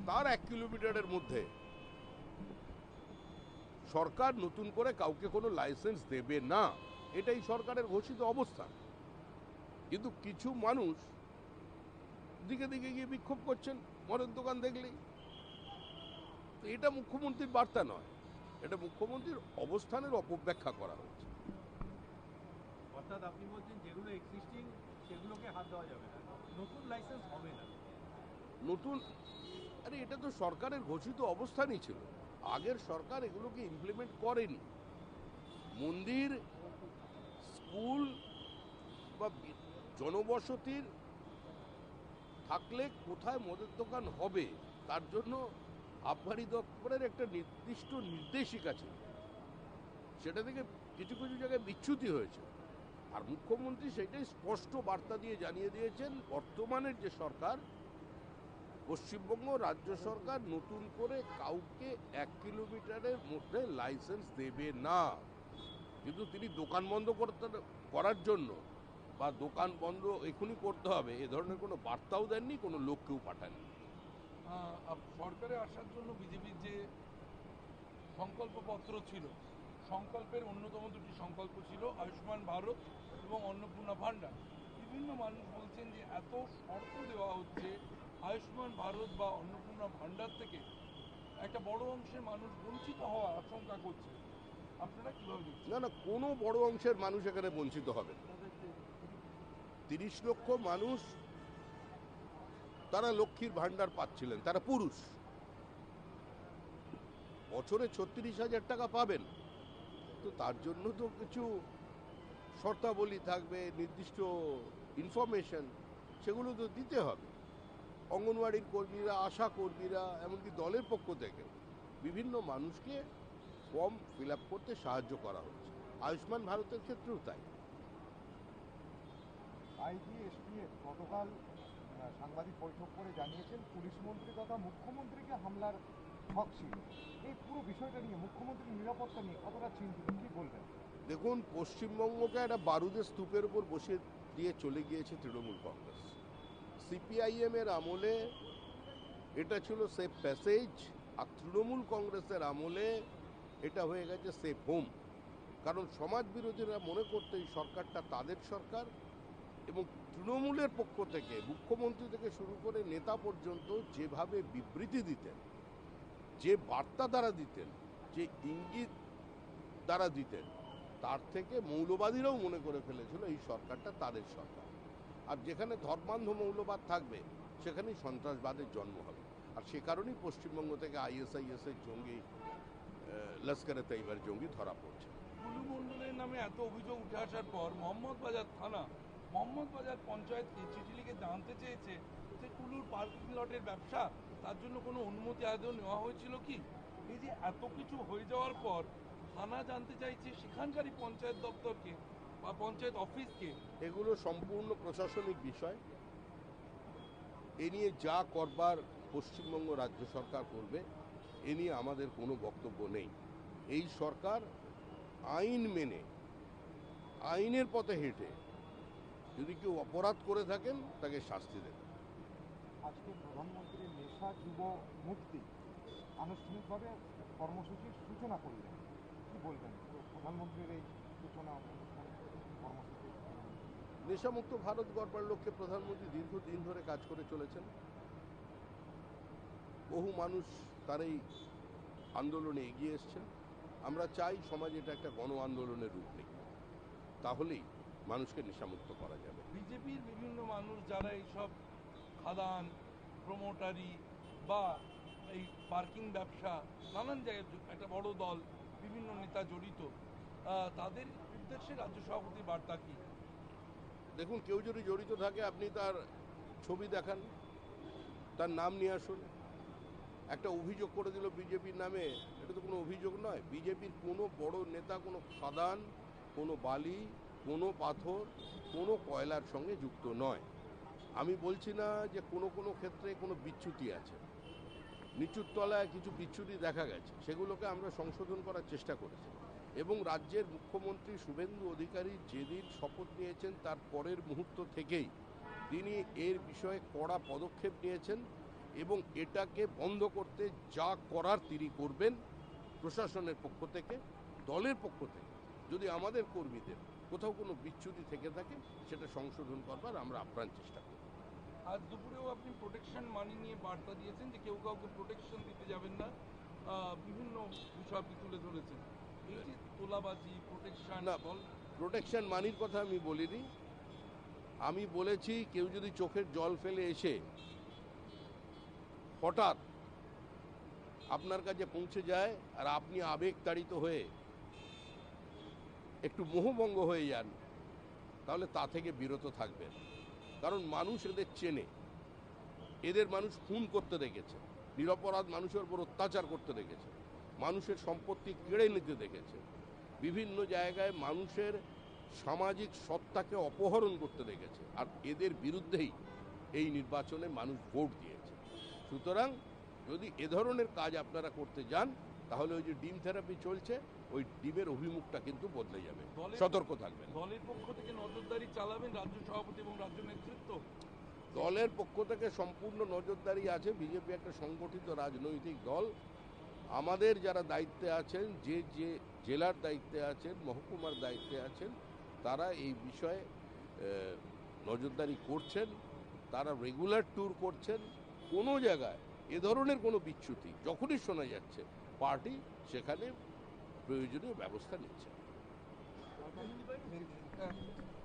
তার 1 কিলোমিটারের মধ্যে সরকার নতুন করে কাউকে কোনো লাইসেন্স দেবে না, এটাই সরকারের ঘোষিত অবস্থান। কিন্তু কিছু মানুষ দিকে দিকে গিয়ে বিক্ষোভ করছেন মদের দোকান দেখলেই। তো এটা মুখ্যমন্ত্রীর বার্তা নয়, এটা মুখ্যমন্ত্রীর অবস্থানের অপব্যাখ্যা করা হচ্ছে। অর্থাৎ আপনি বলছেন যেগুলো এক্সিস্টিং সেগুলোকে হাত দেওয়া যাবে না, নতুন লাইসেন্স হবে না। নতুন, আরে এটা তো সরকারের ঘোষিত অবস্থানই ছিল, আগের সরকার এগুলোকে ইমপ্লিমেন্ট করেনি। মন্দির, স্কুল বা জনবসতির থাকলে কোথায় মদের দোকান হবে তার জন্য আবগারি দপ্তরের একটা নির্দিষ্ট নির্দেশিকা ছিল, সেটা থেকে কিছু কিছু জায়গায় বিচ্যুতি হয়েছে। আর মুখ্যমন্ত্রী সেটাই স্পষ্ট বার্তা দিয়ে জানিয়ে দিয়েছেন, বর্তমানের যে সরকার, পশ্চিমবঙ্গ রাজ্য সরকার নতুন করে কাউকে 1 কিলোমিটারের মধ্যে লাইসেন্স দেবে না। কিন্তু তিনি দোকান বন্ধ করার জন্য বা দোকান বন্ধ এখনই করতে হবে এ ধরনের কোনো বার্তাও দেননি, কোনো লোককেও পাঠাননি। সরকারে আসার জন্য বিজেপির যে সংকল্পপত্র ছিল, সংকল্পের অন্যতম দুটি সংকল্প ছিল আয়ুষ্মান ভারত এবং অন্নপূর্ণা ভাণ্ডার। বিভিন্ন মানুষ বলছেন যে এত শর্ত দেওয়া হচ্ছে আয়ুষ্মান ভারত বা অন্নপূর্ণা ভাণ্ডার থেকে একটা বড় অংশের মানুষ বঞ্চিত হওয়ার আশঙ্কা করছে। আপনারা কিভাবে দেখছেন? না না, কোনো বড় অংশের মানুষ এখানে বঞ্চিত হবে না। 30 লক্ষ মানুষ তারা লক্ষ্মীর ভাণ্ডার পাচ্ছিলেন, তারা পুরুষ, বছরে 36,000 টাকা পাবেন। তো তার জন্য তো কিছু শর্তাবলী থাকবে, নির্দিষ্ট ইনফরমেশন, সেগুলো তো দিতে হবে। অঙ্গনওয়াড়ির কর্মীরা, আশা কর্মীরা, এমনকি দলের পক্ষ থেকে বিভিন্ন মানুষকে ফর্ম ফিল আপ করতে সাহায্য করা হচ্ছে। আয়ুষ্মান ভারতের ক্ষেত্রেও তাই। আইজি এসপিএফ গতকাল সাংবাদিক বৈঠক করে জানিয়েছেন পুলিশ মন্ত্রী তথা মুখ্যমন্ত্রীকে হামলার ছক ছিল। এই পুরো বিষয়টা নিয়ে মুখ্যমন্ত্রীর নিরাপত্তা নিয়ে কতটা চিন্তিত, কি বলবেন? দেখুন, পশ্চিমবঙ্গকে একটা বারুদের স্তূপের উপর বসিয়ে দিয়ে চলে গিয়েছে তৃণমূল কংগ্রেস। সিপিআইএম এর আমলে এটা ছিল সেফ প্যাসেজ, আর তৃণমূল কংগ্রেসের আমলে এটা হয়ে গেছে সেফ হোম। কারণ সমাজ বিরোধীরা মনে করতে এই সরকারটা তাদের সরকার, এবং তৃণমূলের পক্ষ থেকে মুখ্যমন্ত্রী থেকে শুরু করে নেতা পর্যন্ত যেভাবে বিবৃতি দিতেন, যে বার্তা দ্বারা দিতেন, যে ইঙ্গিত দ্বারা দিতেন, তার থেকে মৌলবাদীরাও মনে করে ফেলেছিল এই সরকারটা তাদের সরকার। আর যেখানে ধর্মান্ধ মৌলবাদ থাকবে সেখানেই সন্ত্রাসবাদের জন্ম হবে। আর সে কারণেই পশ্চিমবঙ্গ থেকে আইএসআইএসের জঙ্গি, লস্করে তৈবার জঙ্গি ধরা পড়ছে। কুলু মণ্ডলের নামে এত অভিযোগ উঠে আসার পর মোহাম্মদবাজার থানা, মোহাম্মদবাজার পঞ্চায়েতকে চিঠি লিখে জানতে চেয়েছে যে কুলুর পার্কিং লটের ব্যবসা, তার জন্য কোনো অনুমতি আদৌ নেওয়া হয়েছিল কি? এই যে এত কিছু হয়ে যাওয়ার পর থানা জানতে চাইছে সেখানকারই পঞ্চায়েত দপ্তরকে বা পঞ্চায়েত অফিসকে। এগুলো সম্পূর্ণ প্রশাসনিক বিষয়, এ নিয়ে যা করবার পশ্চিমবঙ্গ রাজ্য সরকার করবে, এ নিয়ে আমাদের কোনো বক্তব্য নেই। এই সরকার আইন মেনে, আইনের পথে হেঁটে যদি কেউ অপরাধ করে থাকেন তাকে শাস্তি দেবে। আজকে প্রধানমন্ত্রীর নেশা যুব মুক্তি আনুষ্ঠানিকভাবে কর্মসূচির সূচনা করলেন, কি বলবেন প্রধানমন্ত্রীর এই সূচনা অনুষ্ঠান কর্মসূচি? নেশামুক্ত ভারত গড়বার লক্ষ্যে প্রধানমন্ত্রী দীর্ঘদিন ধরে কাজ করে চলেছেন। বহু মানুষ তার এই আন্দোলনে এগিয়ে এসছেন। আমরা চাই সমাজে এটা একটা গণ আন্দোলনের রূপ নেই, তাহলেই মানুষকে নেশামুক্ত করা যাবে। বিজেপির বিভিন্ন মানুষ যারা এইসব খাদান, প্রমোটারি বা এই পার্কিং ব্যবসা, নানান জায়গায় একটা বড় দল, বিভিন্ন নেতা জড়িত, তাদের উদ্দেশ্যে রাজ্য সভাপতির বার্তা কি? দেখুন, কেউ যদি জড়িত থাকে আপনি তার ছবি দেখান, তার নাম নিয়ে আসুন। একটা অভিযোগ করে দিল বিজেপির নামে, এটা তো কোনো অভিযোগ নয়। বিজেপির কোনো বড় নেতা কোনো খাদান, কোনো বালি, কোনো পাথর, কোনো কয়লার সঙ্গে যুক্ত নয়। আমি বলছি না যে কোনো কোনো ক্ষেত্রে কোনো বিচ্যুতি আছে, নিচুর তলায় কিছু বিচ্যুতি দেখা গেছে, সেগুলোকে আমরা সংশোধন করার চেষ্টা করেছি। এবং রাজ্যের মুখ্যমন্ত্রী শুভেন্দু অধিকারী যেদিন শপথ নিয়েছেন তার পরের মুহূর্ত থেকেই তিনি এর বিষয়ে কড়া পদক্ষেপ নিয়েছেন এবং এটাকে বন্ধ করতে যা করার তিনি করবেন প্রশাসনের পক্ষ থেকে, দলের পক্ষ থেকে। যদি আমাদের কর্মীদের কোথাও কোনো বিচ্যুতি থেকে থাকে সেটা সংশোধন করবার আমরা আপ্রাণ চেষ্টা করব। আজ দুপুরেও আপনি প্রোটেকশন মানি নিয়ে বার্তা দিয়েছেন যে কেউ কাউকে প্রোটেকশন দিতে যাবেন না, বিভিন্ন বিষয় আপনি তুলে ধরেছেন। এই যে তোলাবাজি, প্রোটেকশন, না, প্রোটেকশন মানির কথা আমি বলিনি। আমি বলেছি কেউ যদি চোখের জল ফেলে এসে হঠাৎ আপনার কাছে পৌঁছে যায় আর আপনি আবেগতাড়িত হয়ে একটু মোহভঙ্গ হয়ে যান, তাহলে তা থেকে বিরত থাকবেন। কারণ মানুষ এদের চেনে, এদের মানুষ খুন করতে দেখেছে, নিরপরাধ মানুষের উপর অত্যাচার করতে দেখেছে, মানুষের সম্পত্তি কেড়ে নিতে দেখেছে, বিভিন্ন জায়গায় মানুষের সামাজিক সত্তাকে অপহরণ করতে দেখেছে। আর এদের বিরুদ্ধেই এই নির্বাচনে মানুষ ভোট দিয়েছে। সুতরাং যদি এ ধরনের কাজ আপনারা করতে যান তাহলে ওই যে ডিম থেরাপি চলছে, ওই ডিমের অভিমুখটা কিন্তু বদলে যাবে। সতর্ক থাকবেন। দলের পক্ষ থেকে নজরদারি চালাবেন রাজ্য সভাপতি এবং রাজ্য নেতৃত্ব? দলের পক্ষ থেকে সম্পূর্ণ নজরদারি আছে। বিজেপি একটা সংগঠিত রাজনৈতিক দল। আমাদের যারা দায়িত্বে আছেন, যে যে জেলার দায়িত্বে আছেন, মহকুমার দায়িত্বে আছেন, তারা এই বিষয়ে নজরদারি করছেন। তারা রেগুলার ট্যুর করছেন। কোনো জায়গায় এ ধরনের কোনো বিচ্যুতি যখনই শোনা যাচ্ছে, পার্টি সেখানে প্রয়োজনীয় ব্যবস্থা নিচ্ছে। হ্যাঁ।